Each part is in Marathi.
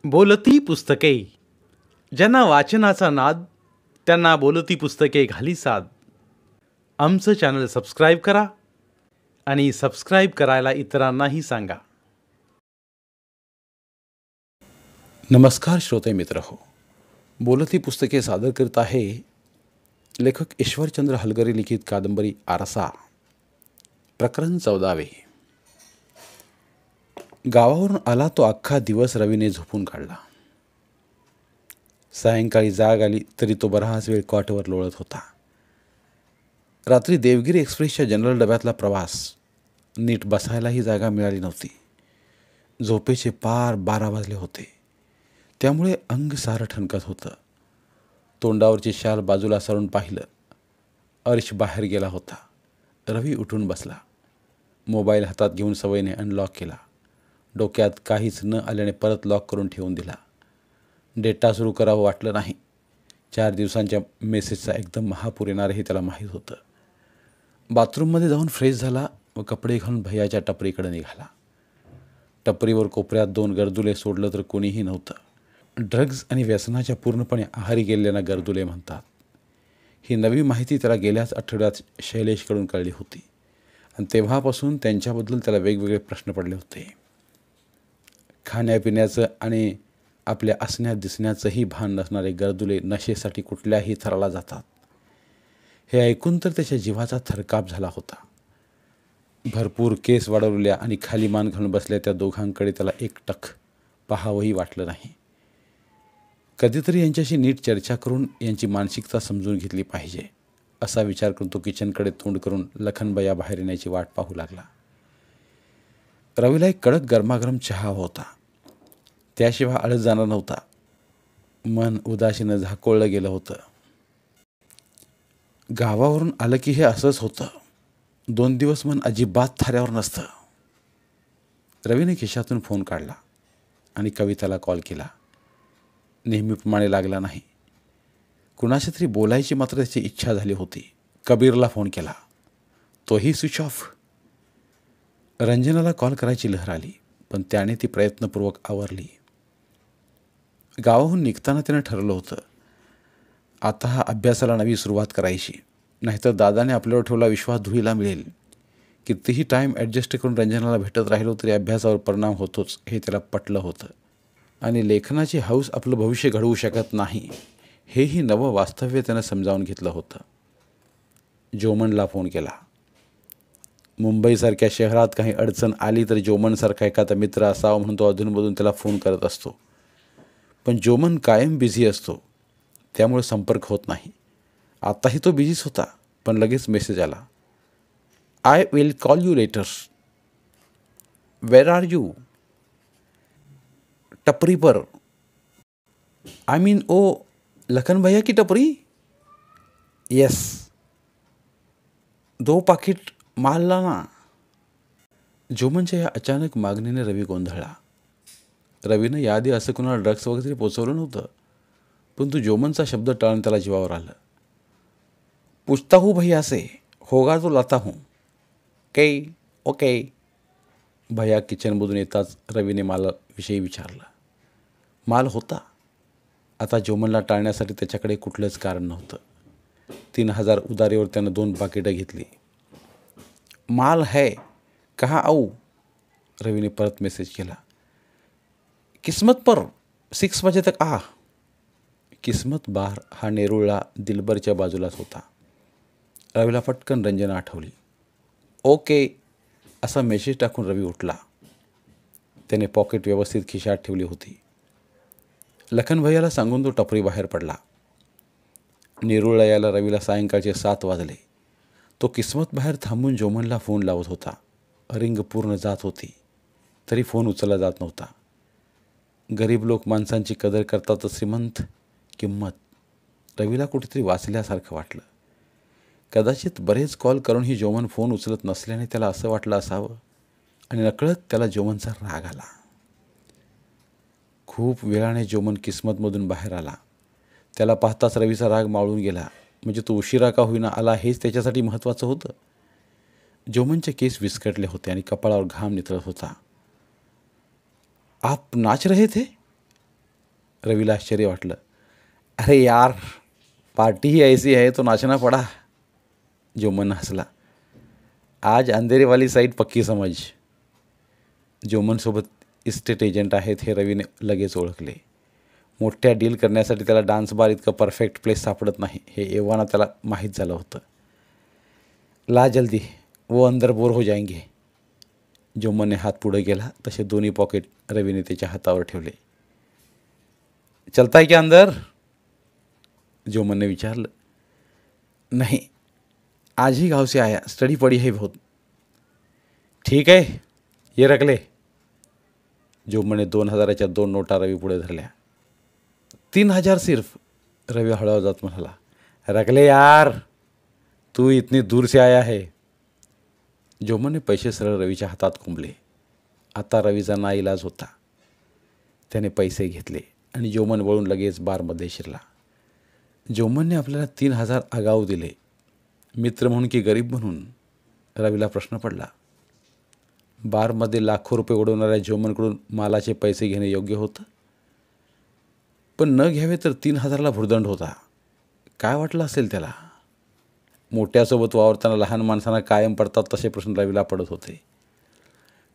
बोलती पुस्तके. ज्यांना वाचनाचा नाद त्यांना बोलती पुस्तके घाली साद. आमचं चॅनल सबस्क्राईब करा आणि सबस्क्राईब करायला इतरांनाही सांगा. नमस्कार श्रोते मित्र हो, बोलती पुस्तके सादर करत आहे लेखक ईश्वरचंद्र हलगरे लिखित कादंबरी आरसा, प्रकरण 14. गावावरून आला तो अख्खा दिवस रवीने झोपून काढला. सायंकाळी जाग आली तरी तो बराच वेळ कॉटवर लोळत होता. रात्री देवगिरी एक्सप्रेसच्या जनरल डब्यातला प्रवास, नीट बसायलाही जागा मिळाली नव्हती. झोपेचे पार 12 वाजले होते. त्यामुळे अंग सारं ठणकत होतं. तोंडावरची शाल बाजूला सरून पाहिलं. अर्श बाहेर गेला होता. रवी उठून बसला. मोबाईल हातात घेऊन सवयीने अनलॉक केला. डोक्यात काहीच न आल्याने परत लॉक करून ठेवून दिला. डेटा सुरू करावं वाटलं नाही. 4 दिवसांच्या मेसेजचा एकदम महापूर येणार हे त्याला माहीत होतं. बाथरूममध्ये जाऊन फ्रेश झाला व कपडे घालून भैयाच्या टपरीकडे निघाला. टपरीवर कोपऱ्यात 2 गरदुले सोडलं तर कोणीही नव्हतं. ड्रग्ज आणि व्यसनाच्या पूर्णपणे आहारी गेलेल्यांना गरदुले म्हणतात. ही नवी माहिती त्याला गेल्याच आठवड्यात शैलेशकडून कळली होती आणि तेव्हापासून त्यांच्याबद्दल त्याला वेगवेगळे प्रश्न पडले होते. खाण्यापिण्याचं आणि आपल्या असण्यात दिसण्याचंही भान नसणारे गरदुले नशेसाठी कुठल्याही थराला जातात हे ऐकून तर त्याच्या जीवाचा थरकाप झाला होता. भरपूर केस वाढवलेल्या आणि खाली मान घालून बसल्या त्या दोघांकडे त्याला एकटक पाहावंही वाटलं नाही. कधीतरी यांच्याशी नीट चर्चा करून यांची मानसिकता समजून घेतली पाहिजे असा विचार करून तो किचनकडे तोंड करून लखनबया बाहेर येण्याची वाट पाहू लागला. रवीला एक कडक गरमागरम चहा हवा होता. त्याशिवाय आळस जाणार नव्हता. मन उदासीनं झाकोळलं गेलं होतं. गावावरून आलं की हे असंच होतं. 2 दिवस मन अजिबात थाऱ्यावर नसतं. रवीने खिशातून फोन काढला आणि कविताला कॉल केला. नेहमीप्रमाणे लागला नाही. कुणाशी तरी बोलायची मात्र त्याची इच्छा झाली होती. कबीरला फोन केला. तोही स्विच ऑफ. रंजनाला कॉल करायची लहर आली, पण त्याने ती प्रयत्नपूर्वक आवरली. गावाहून निघताना त्यानं ठरवलं होतं, आता हा अभ्यासाला नवी सुरुवात करायची, नाहीतर दादाने आपल्यावर ठेवला विश्वास धुळीला मिळेल. कितीही टाईम ॲडजस्ट करून रंजनाला भेटत राहिलो तरी अभ्यासावर परिणाम होतोच हे त्याला पटलं होतं. आणि लेखनाची हौस आपलं भविष्य घडवू शकत नाही हेही नवं वास्तव्य त्यानं समजावून घेतलं होतं. जोमनला फोन केला. मुंबईसारख्या शहरात काही अडचण आली तर जोमनसारखा एखादा मित्र असावा म्हणून तो अधूनमधून त्याला फोन करत असतो. पण जोमन कायम बिझी असतो, त्यामुळे संपर्क होत नाही. आताही तो बिझीच होता, पण लगेच मेसेज आला. I will call you later. Where are you? टपरी पर. आई मीन ओ लखन भैया की टपरी? यस. 2 पाकिट माल लाना. जोमनच्या या अचानक मागणीने रवी गोंधळला. रवीनं याआधी असं कुणाला ड्रग्स वगैरे पोचवलं नव्हतं, परंतु जोमनचा शब्द टाळून त्याला जीवावर आलं. पूछता हूँ भैया से, होगा तो लाता हूँ. ओके. भैया किचनमधून येताच रवीने मालाविषयी विचारलं. माल होता. आता जोमनला टाळण्यासाठी त्याच्याकडे कुठलंच कारण नव्हतं. 3000 उधारीवर त्यानं 2 पाकिटं घेतली. माल है, कहाँ आऊ? रवीने परत मेसेज केला. किस्मत पर 6 बजे तक आ. किस्मत बार हा नेरुळला दिलबरच्या बाजूलाच होता. रवीला पटकन रंजना आठवली. ओके असा मेसेज टाकून रवी उठला. त्याने पॉकेट व्यवस्थित खिशात ठेवली होती. लखन भैयाला सांगून तो टपरी बाहेर पडला. नेरुळला यायला रवीला सायंकाळचे 7 वाजले. तो किस्मत बाहेर थांबून जोमनला फोन लावत होता. रिंग पूर्ण जात होती, तरी फोन उचलला जात नव्हता. गरीब लोक माणसांची कदर करतात तर श्रीमंत किंमत रवीला कुठेतरी वाचल्यासारखं वाटलं. कदाचित बरेच कॉल करूनही जोमन फोन उचलत नसल्याने त्याला असं वाटलं असावं आणि नकळत त्याला जोमनचा राग आला. खूप वेळाने जोमन किस्मतमधून बाहेर आला. त्याला पाहताच रवीचा राग मावळून गेला. म्हणजे तो उशिरा का होईना आला हेच त्याच्यासाठी महत्त्वाचं होतं. जोमनचे केस विस्कटले होते आणि कपाळावर घाम नितळत होता. आप नाच रहे थे? रवीला आश्चर्य वाटलं. अरे यार, पार्टी ही ऐसी है तो नाचना पड़ा. जोमन हसला. आज अंधेरीवाली साईड पक्की समज. जोमनसोबत इस्टेट एजंट आहेत हे रवीने लगेच ओळखले. मोठ्या डील करण्यासाठी त्याला डान्स बार इतकं परफेक्ट प्लेस सापडत नाही हे एव्हाना त्याला माहीत झालं होतं. ला जल्दी, वो अंदर बोर हो जाएंगे. जोमनने हात पुढे गेला तसे दोन्ही पॉकेट रवीने त्याच्या हातावर ठेवले. चलता है क्या अंदर? जोमन ने विचारलं. नहीं, आज ही गांव से आया, स्टडी पड़ी है बहुत. ठीक है, ये रख ले. जोमनने 2,000च्या 2 नोटा रवी पुढे धरल्या. 3,000 सिर्फ. रवी हळू जात म्हणाला. रख ले यार, तू इतनी दूर से आया है. जोमनने पैसे सरळ रवीच्या हातात कोंबले. आता रवीचा नाईलाज होता. त्याने पैसे घेतले आणि जोमन वळून लगेच बारमध्ये शिरला. जोमनने आपल्याला 3,000 आगाऊ दिले. मित्र म्हणून की गरीब म्हणून? रवीला प्रश्न पडला. बारमध्ये लाखो रुपये उडवणाऱ्या जोमनकडून मालाचे पैसे घेणे योग्य होतं? पण न घ्यावे तर 3,000ला भुर्दंड होता. काय वाटलं असेल त्याला? मोठ्यासोबत वावरताना लहान माणसांना कायम पडतात तसे प्रश्न रवीला पडत होते.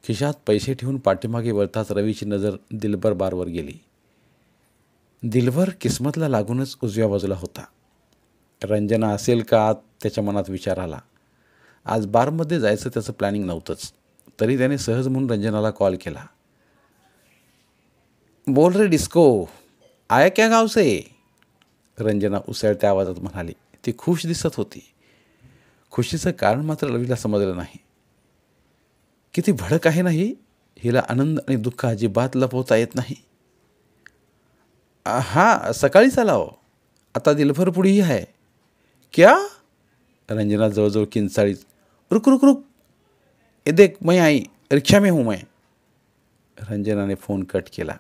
खिशात पैसे ठेवून पाठीमागे वळताच रवीची नजर दिलबर बारवर गेली. दिलबर किस्मतला लागूनच उजव्या बाजूला होता. रंजना असेल का आत त्याच्या मनात विचार आला. आज बारमध्ये जायचं त्याचं प्लॅनिंग नव्हतंच, तरी त्याने सहज म्हणून रंजनाला कॉल केला. बोल रे डिस्को, आया क्या गाव से? रंजना उसळत्या आवाजात म्हणाली. ती खुश दिसत होती. खुशीचं कारण मात्र रवीला समजलं नाही. किती भडक आहे ना ही. हिला आनंद आणि दुःख अजिबात लपवता येत नाही. हां, सकाळीच आला हो. आता दिलभर पुढेही आहे. क्या? रंजना जवळजवळ किंचाळीत. रुक रुक रुक, ये देख मैं आई, रिक्षा में हूँ मैं. रंजनाने फोन कट केला.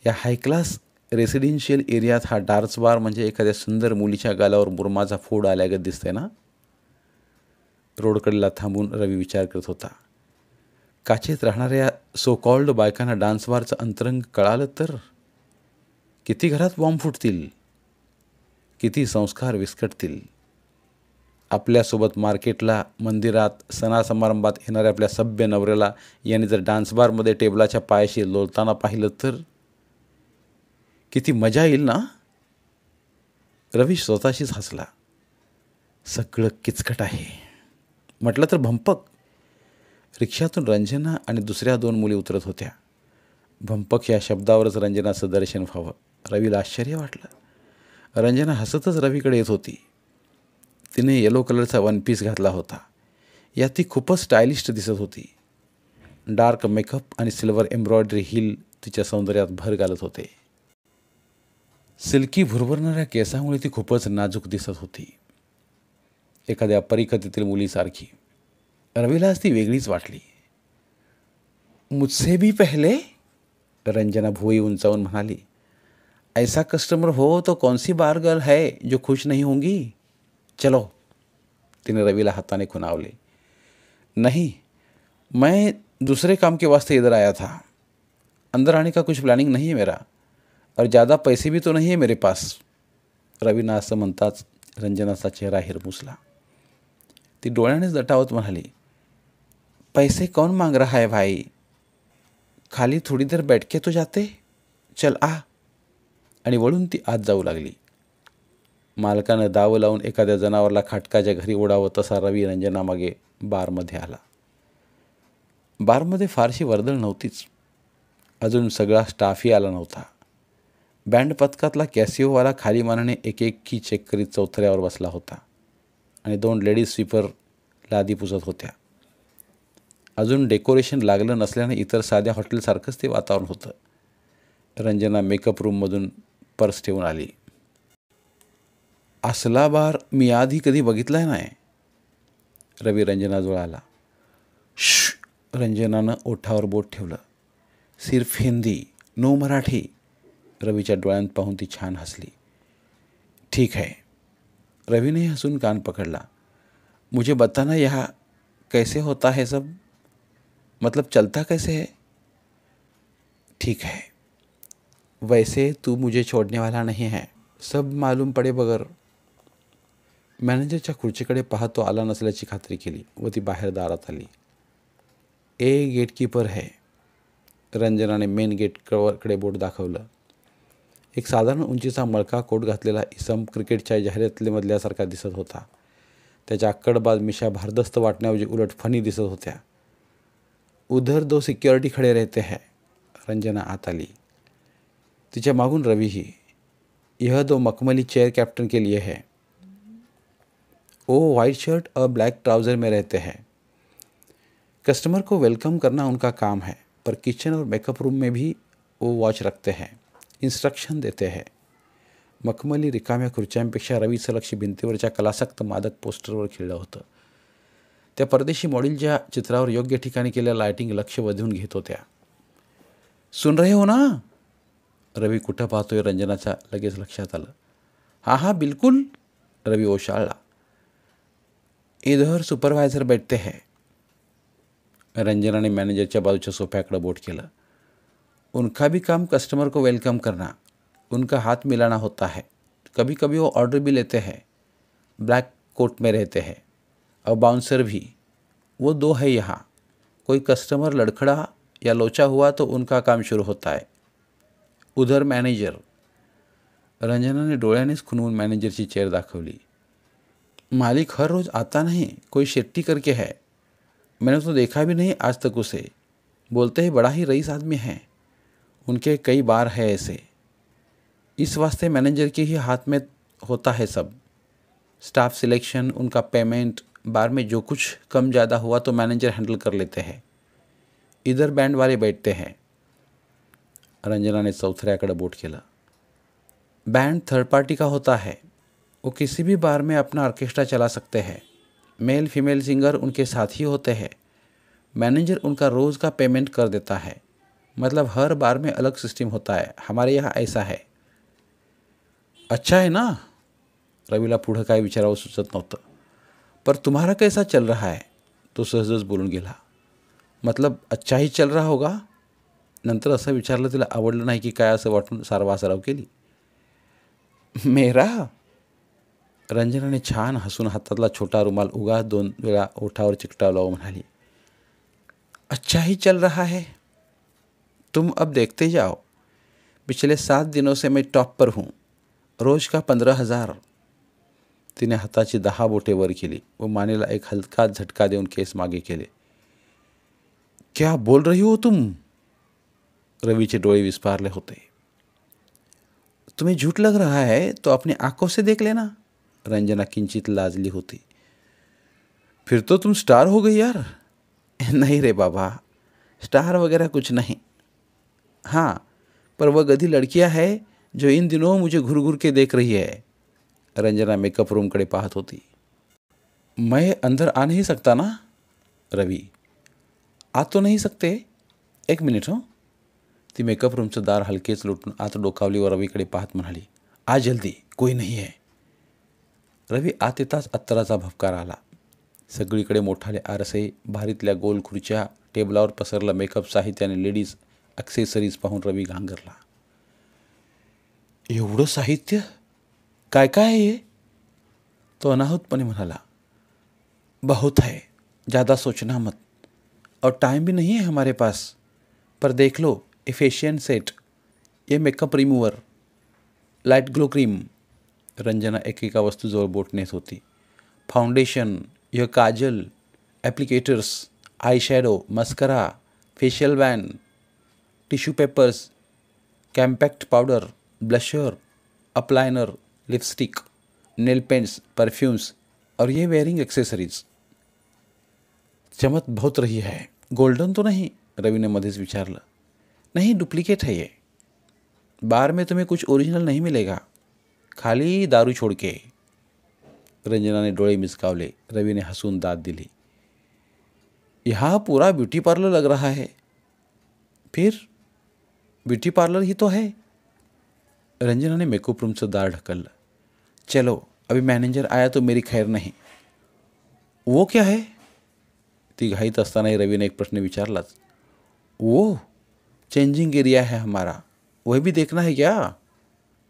या हाय क्लास रेसिडेन्शियल एरियात हा डार्स बार म्हणजे एखाद्या सुंदर मुलीच्या गालावर मुरमाचा फोड आल्यागत दिसतंय ना? रोडकडेला थांबून रवी विचार करत होता. काचेत राहणाऱ्या सो कॉल्ड बायकांना डान्स बारचं अंतरंग कळालं तर किती घरात बॉम्ब फुटतील, किती संस्कार विस्कटतील. आपल्यासोबत मार्केटला, मंदिरात, सणासमारंभात येणाऱ्या आपल्या सभ्य नवऱ्याला यांनी जर डान्स बारमध्ये टेबलाच्या पायाशी लोळताना पाहिलं तर किती मजा येईल ना? रवी स्वतःशीच हसला. सगळं किचकट आहे म्हटलं तर भंपक. रिक्षातून रंजना आणि दुसऱ्या 2 मुली उतरत होत्या. भंपक या शब्दावरच रंजनाचं दर्शन व्हावं. रवीला आश्चर्य वाटलं. रंजना हसतच रवीकडे येत होती. तिने येलो कलरचा 1 पीस घातला होता. यात ती खूपच स्टायलिस्ट दिसत होती. डार्क मेकअप आणि सिल्वर एम्ब्रॉयडरी हिल तिच्या सौंदर्यात भर घालत होते. सिल्की भुरभुरणाऱ्या केसामुळे ती खूपच नाजूक दिसत होती, एखाद्या परिकथेतील मुलीसारखी. रवीला आज ती वेगळीच वाटली. मुझसे भी पहले? रंजना भुवई उंचावून म्हणाली. ऐसा कस्टमर हो तो कौन सी बार गर्ल है जो खुश नहीं होंगी? चलो. तिने रवीला हाताने खुनावले. नहीं, मैं दूसरे काम के वास्ते इधर आया था. अंदर आने का कुछ प्लानिंग नहीं है मेरा, और ज़्यादा पैसे भी तो नहीं है मेरे पास. रवीना असं म्हणताच रंजनाचा चेहरा हिरमुसला. ती डोळ्यानेच दटावत म्हणाली. पैसे कौन मांग रहा है भाई? खाली थोडी देर बैठ के तो जाते. चल आ. आणि वळून ती आत जाऊ लागली. मालकानं दाव लावून एखाद्या जनावरला खाटकाच्या घरी ओढावं तसा रवी रंजनामागे बारमध्ये आला. बारमध्ये फारशी वर्दळ नव्हतीच. अजून सगळा स्टाफही आला नव्हता. बँड पथकातला कॅसिओवाला खाली मानाने एक की चेक करीत चौथऱ्यावर बसला होता आणि 2 लेडीज स्वीपर लादी पुसत होत्या. अजून डेकोरेशन लागलं नसल्याने इतर साध्या हॉटेलसारखंच ते वातावरण होतं. रंजना मेकअप रूममधून पर्स ठेवून आली. असला बार मी आधी कधी बघितलाय नाही. रवी रंजनाजवळ आला. श्श. रंजनानं ओठावर बोट ठेवलं. सिर्फ हिंदी, नो मराठी. रवीच्या डोळ्यांत पाहून ती छान हसली. ठीक है. रवीने हसून कान पकडला. मुझे बताना यहाँ कैसे होता है सब, मतलब चलता कैसे है? ठीक है. वैसे तू मुझे छोडने वाला नाही है, सब मालूम पडे बगर. मॅनेजरच्या खुर्चीकडे पाहत तो आला नसल्याची खात्री केली व ती बाहेर दारात आली. ए गेटकीपर है. रंजनाने मेन गेटकडे बोट दाखवलं. एक साधारण उंचीचा मळका कोट घातलेला इसम क्रिकेटच्या जाहिरातीमधल्यासारखा दिसत होता. त्याच्या आक्कडबाज मिशा भारदस्त वाटण्याऐवजी उलट फनी दिसत होत्या. उधर दो सिक्युरिटी खडे रहते हैं. रंजना आत आली. तिच्या मागून रवीही. यह दो मखमली चेयर कैप्टन के लिए है. वो वाइट शर्ट और ब्लैक ट्राउज़र में रहते हैं. कस्टमर को वेलकम करना उनका काम है, पर किचन और मेकअप रूम में भी वो वॉच रखते हैं, इन्स्ट्रक्शन देते हैं. मखमली रिकाम्या खुर्च्यांपेक्षा रवीचं लक्ष भिंतीवरच्या कलासक्त मादक पोस्टरवर खिळलं होतं. त्या परदेशी मॉडेलच्या चित्रावर योग्य ठिकाणी केलेल्या लायटिंग लक्ष वेधून घेत होत्या. सुन रहे हो ना. रवी कुठं पाहतोय रंजनाच्या लगेच लक्षात आलं. हाँ हाँ बिल्कुल. रवी ओशाळला. इधर सुपरवायझर बैठते हैं. रंजनाने मॅनेजरच्या बाजूच्या सोफ्याकडे बोट केलं. उनका भी काम कस्टमर को वेलकम करना, उनका हाथ मिलाना होता है. कभी कभी वो ऑर्डर भी लेते हैं. ब्लैक कोट में रहते हैं. और बाउंसर भी. वो दो है यहाँ. कोई कस्टमर लड़खड़ा या लोचा हुआ तो उनका काम शुरू होता है. उधर मॅनेजर. रंजनाने डोळ्यानेच खुनवून मॅनेजरची चेअर दाखवली. मालिक हर रोज़ आता नहीं, कोई शेट्टी करके है. मैंने तो देखा भी नहीं आज तक उसे. बोलते हैं बड़ा ही रईस आदमी है. उनके कई बार है ऐसे. इस वास्ते मैनेजर के ही हाथ में होता है सब. स्टाफ सिलेक्शन, उनका पेमेंट, बार में जो कुछ कम ज़्यादा हुआ तो मैनेजर हैंडल कर लेते हैं. इधर बैंड वाले बैठते हैं. रंजना ने चौथऱ्याकडे बोट केलं. बैंड थर्ड पार्टी का होता है. वो किसी भी बार में अपना ऑर्केस्ट्रा चला सकते हैं. मेल फीमेल सिंगर उनके साथ ही होते हैं. मैनेजर उनका रोज़ का पेमेंट कर देता है. मतलब हर बार में अलग सिस्टम होता है. हमारे यहाँ ऐसा है. अच्छा है ना. रवीला पुढं काय विचारावं सुचत नव्हतं. पर तुम्हारा कैसा चल रहा है. तो सहजच बोलून गेला. मतलब अच्छा ही चल रहा होगा. नंतर असं विचारलं तिला आवडलं नाही की काय असं वाटून सारवासारव केली. मेरा. रंजनाने छान हसून हातातला छोटा रुमाल उगा 2 वेळा ओठावर चिकटावला व म्हणाली. अच्छा ही चल रहा है. तुम अब देखते जाओ. पिछले 7 दिनों से मैं टॉप पर हूँ. रोज का 15,000. तिने हाताची 10 बोटे वर केली व मानेला एक हलका झटका देऊन केस मागे केले. क्या बोल रही हो तुम. रवीचे डोळे विस्फारले होते. तुम्हें झूठ लग रहा है तो अपनी आंखों से देख लेना. रंजना किंचित लाजली होती. फिर तो तुम स्टार हो गई यार. नहीं रे बाबा, स्टार वगैरह कुछ नहीं. हाँ, पर वह गधी लड़कियां है जो इन दिनों मुझे घूर घूर के देख रही है. रंजना मेकअप रूमकडे पाहत होती. मैं अंदर आ नहीं सकता ना. रवी. आ तो नहीं सकते. एक मिनिट हो. ती मेकअप रूमचं दार हलकेच लुटून आत डोकावली व रवीकडे पाहत म्हणाली. आ जल्दी, कोई नहीं है. रवी आत येताच अत्तराचा भपकार आला. सगळीकडे मोठाले आरसे, भारीतल्या गोल खुर्च्या, टेबलावर पसरलं मेकअप साहित्य आणि लेडीज ॲक्सेसरीज पाहून रवी गांगरला. एवढं साहित्य. काय काय आहे हे. तो अनाहूतपणे म्हणाला. बहुत है, ज़्यादा सोचना मत. और टाइम भी नहीं है हमारे पास. पर देख लो, ये फेशियल सेट, ये makeup remover, light glow cream. Ranjana एकेका वस्तूजवळ बोट नेत होती. फाउंडेशन, यह काजल, applicators, eye shadow, mascara, facial wand, tissue papers, compact powder, blusher, eyeliner, lipstick, nail paints, perfumes और ये वेयरिंग एक्सेसरीज. चमक बहुत रही है. गोल्डन तो नहीं. रवि ने मध्येच विचारलं. नहीं, डुप्लीकेट है ये. बार में तुम्हें कुछ ओरिजिनल नहीं मिलेगा, खाली दारू छोड़ के. रंजना ने डोळे मिचकावले. रवि ने हसून दाद दिली. यहाँ पूरा ब्यूटी पार्लर लग रहा है. फिर ब्यूटी पार्लर ही तो है. रंजना ने मेकअप रूमचं दार ढकललं. चलो, अभी मैनेजर आया तो मेरी खैर नहीं. वो क्या है. ती घाईत असतानाही रवीने एक प्रश्न विचारलाच. वो चेंजिंग एरिया है हमारा. वह भी देखना है क्या?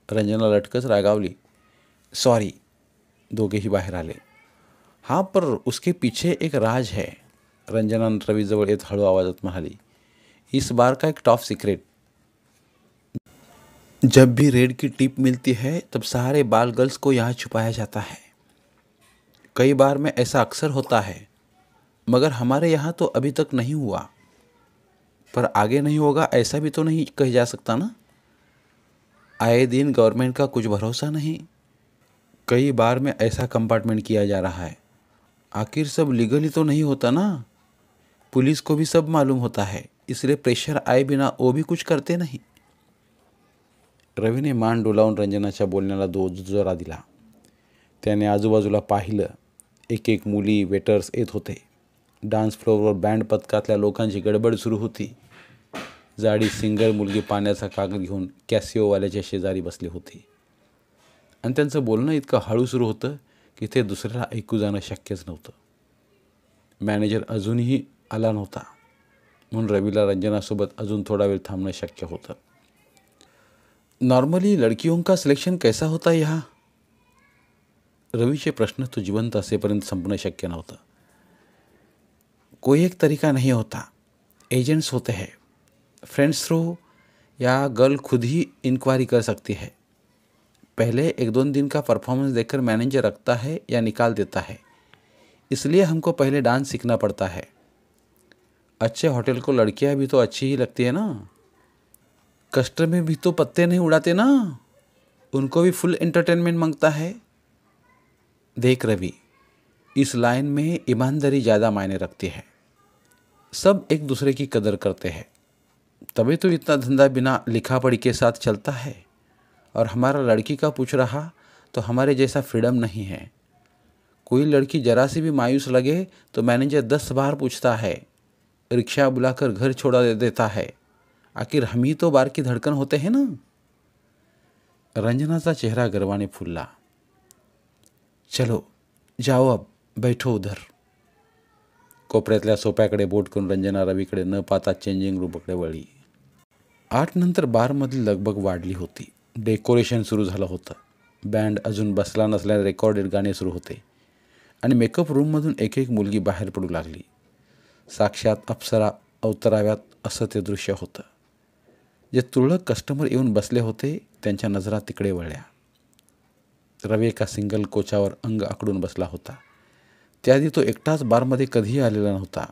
रंजना लटकच रागावली. सॉरी. दोघेही बाहेर आले. हा, पर उसके पीछे एक राज है, रंजना रवीजवळ येत हळू आवाजात म्हणाली. इस बार का एक टॉप सीक्रेट. जब भी रेड की टिप मिलती है तब सारे बाल गर्ल्स को यहाँ छुपाया जाता है. कई बार में ऐसा अक्सर होता है, मगर हमारे यहाँ तो अभी तक नहीं हुआ. पर आगे नहीं होगा ऐसा भी तो नहीं कह जा सकता ना. आए दिन गवर्नमेंट का कुछ भरोसा नहीं. कई बार में ऐसा कंपार्टमेंट किया जा रहा है. आखिर सब लीगली तो नहीं होता ना. पुलिस को भी सब मालूम होता है, इसलिए प्रेशर आए बिना वो भी कुछ करते नहीं. रवीने मान डोलावून रंजनाच्या बोलण्याला दुजोरा दिला. त्याने आजूबाजूला पाहिलं. एक एक मुली, वेटर्स येत होते. डान्स फ्लोअरवर बँड पथकातल्या लोकांची गडबड सुरू होती. जाडी सिंगर मुलगी पाण्याचा कागद घेऊन कॅसिओवाल्याच्या शेजारी बसली होती. आणि त्यांचं बोलणं इतकं हळू सुरू होतं की ते दुसऱ्याला ऐकू जाणं शक्यच नव्हतं. मॅनेजर अजूनही आला नव्हता, म्हणून रवीला रंजनासोबत अजून थोडा वेळ थांबणं शक्य होतं. नॉर्मली लड़कियों का सिलेक्शन कैसा होता है यहाँ? रवीचे प्रश्न तो जिवंत असेपर्यंत संपणं शक्य नव्हतं. कोई एक तरीका नहीं होता. एजेंट्स होते हैं. फ्रेंड्स थ्रू या गर्ल खुद ही इंक्वायरी कर सकती है. पहले 1-2 दिन का परफॉर्मेंस देखकर मैनेजर रखता है या निकाल देता है. इसलिए हमको पहले डांस सीखना पड़ता है. अच्छे होटल को लड़कियां भी तो अच्छी ही लगती है ना. कस्टमर भी तो पत्ते नहीं उड़ाते ना, उनको भी फुल एंटरटेनमेंट मांगता है. देख रवि, इस लाइन में ईमानदारी ज़्यादा मायने रखती है. सब एक दूसरे की कदर करते हैं, तभी तो इतना धंधा बिना लिखा पढ़ी के साथ चलता है. और हमारा लड़की का पूछ रहा तो हमारे जैसा फ्रीडम नहीं है. कोई लड़की जरा सी भी मायूस लगे तो मैनेजर 10 बार पूछता है, रिक्शा बुलाकर घर छोड़ा देता है. आखिर हम ही तो बार की धड़कन होते हैं ना. रंजनाचा चेहरा गर्वाने फुलला. चलो जाओ, अब बैठो उधर. कोपऱ्यातल्या सोप्याकडे बोट करून रंजना रवीकडे न पाहता चेंजिंग रूमकडे वळली. 8 नंतर बारमधली लगबग वाढली होती. डेकोरेशन सुरू झालं होतं. बँड अजून बसला नसल्याने रेकॉर्डेड गाणे सुरू होते आणि मेकअप रूममधून एक एक मुलगी बाहेर पडू लागली. साक्षात अप्सरा अवतराव्यात असं ते दृश्य होतं. जे तुरळक कस्टमर येऊन बसले होते त्यांच्या नजरा तिकडे वळल्या. रवी एका सिंगल कोचावर अंग आखडून बसला होता. त्याआधी तो एकटाच बारमध्ये कधीही आलेला नव्हता.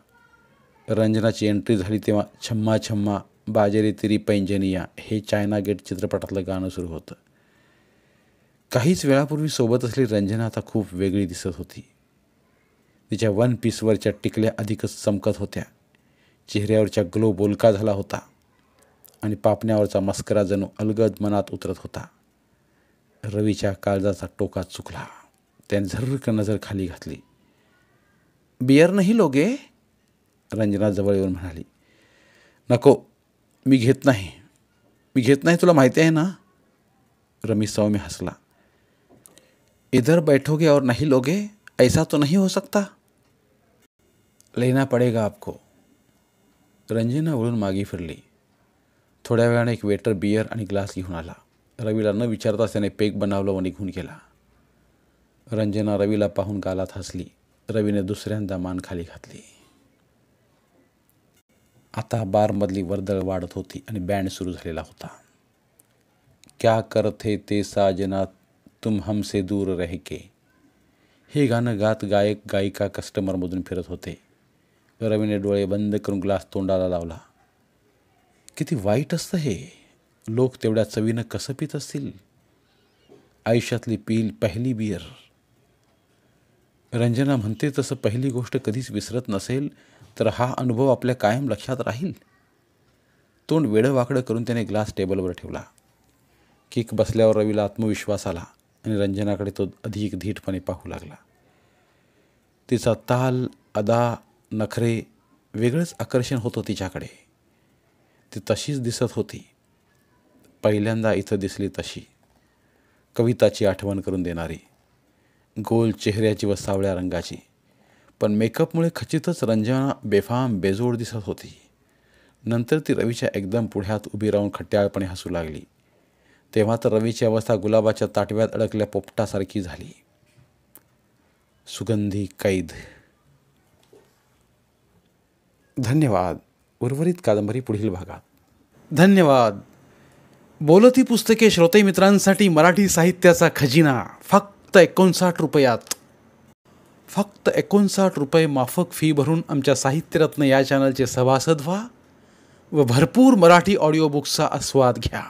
रंजनाची एंट्री झाली तेव्हा छम्मा छम्मा बाजेरी तिरी पैंजनिया हे चायना गेट चित्रपटातलं गाणं सुरू होतं. काहीच वेळापूर्वी सोबत असलेली रंजना आता खूप वेगळी दिसत होती. तिच्या वन पीसवरच्या टिकल्या अधिकच चमकत होत्या. चेहऱ्यावरचा ग्लो बोलका झाला होता आणि पापण्यावरचा मस्करा जणू अलगद मनात उतरत होता. रवीच्या काळजाचा टोका चुकला. त्याने झर्रक नजर खाली घातली. बियर नाही लोगे? रंजना जवळ येऊन म्हणाली. नको, मी घेत नाही, तुला माहिती आहे ना. रमी सौम्य हंसला. इधर बैठोगे और नहीं लोगे, ऐसा तो नहीं हो सकता. लेना पड़ेगा आपको. रंजना वळून मागे फिरली. थोड्या वेळाने एक वेटर बियर आणि ग्लास घेऊन आला. रवीला न विचारताच त्याने पेक बनवलं व निघून गेला. रंजना रवीला पाहून गालात हसली. रवीने दुसऱ्यांदा मान खाली घातली. आता बारमधली वर्दळ वाढत होती आणि बँड सुरू झालेला होता. क्या करते ते साजना तुम हमसे दूर रह के, हे गाणं गात गायक गायिका कस्टमरमधून फिरत होते. रवीने डोळे बंद करून ग्लास तोंडाला लावला. किती वाईट असतं हे. लोक तेवढ्या चवीनं कसं पित असतील. आयुष्यातली पहिली बियर. रंजना म्हणते तसं पहिली गोष्ट कधीच विसरत नसेल तर हा अनुभव आपल्या कायम लक्षात राहील. तोंड वेडं वाकडं करून त्याने ग्लास टेबलवर ठेवला. किक बसल्यावर रवीला आत्मविश्वास आला आणि रंजनाकडे तो अधिक धीटपणे पाहू लागला. तिचा ताल, अदा, नखरे वेगळंच आकर्षण होतं तिच्याकडे. ती तशीच दिसत होती. पहिल्यांदा इथं दिसली तशी. कविताची आठवण करून देणारी. गोल चेहऱ्याची व सावळ्या रंगाची. पण मेकअपमुळे खचितच रंजना बेफाम बेजोड दिसत होती. नंतर ती रवीच्या एकदम पुढ्यात उभी राहून खट्याळपणे हसू लागली. तेव्हा तर रवीची अवस्था गुलाबाच्या ताटव्यात अडकल्या पोपटासारखी झाली. सुगंधी कैद. धन्यवाद. उर्वरित कादंबरी पुढील भागात. धन्यवाद. बोलती पुस्तके श्रोते मित्रांसाठी मराठी साहित्याचा खजिना फक्त 59 रुपयात. फक्त 59 रुपये माफक फी भरून आमच्या साहित्यरत्न या चॅनलचे सभासद व्हा व भरपूर मराठी ऑडिओ बुक्सचा आस्वाद घ्या.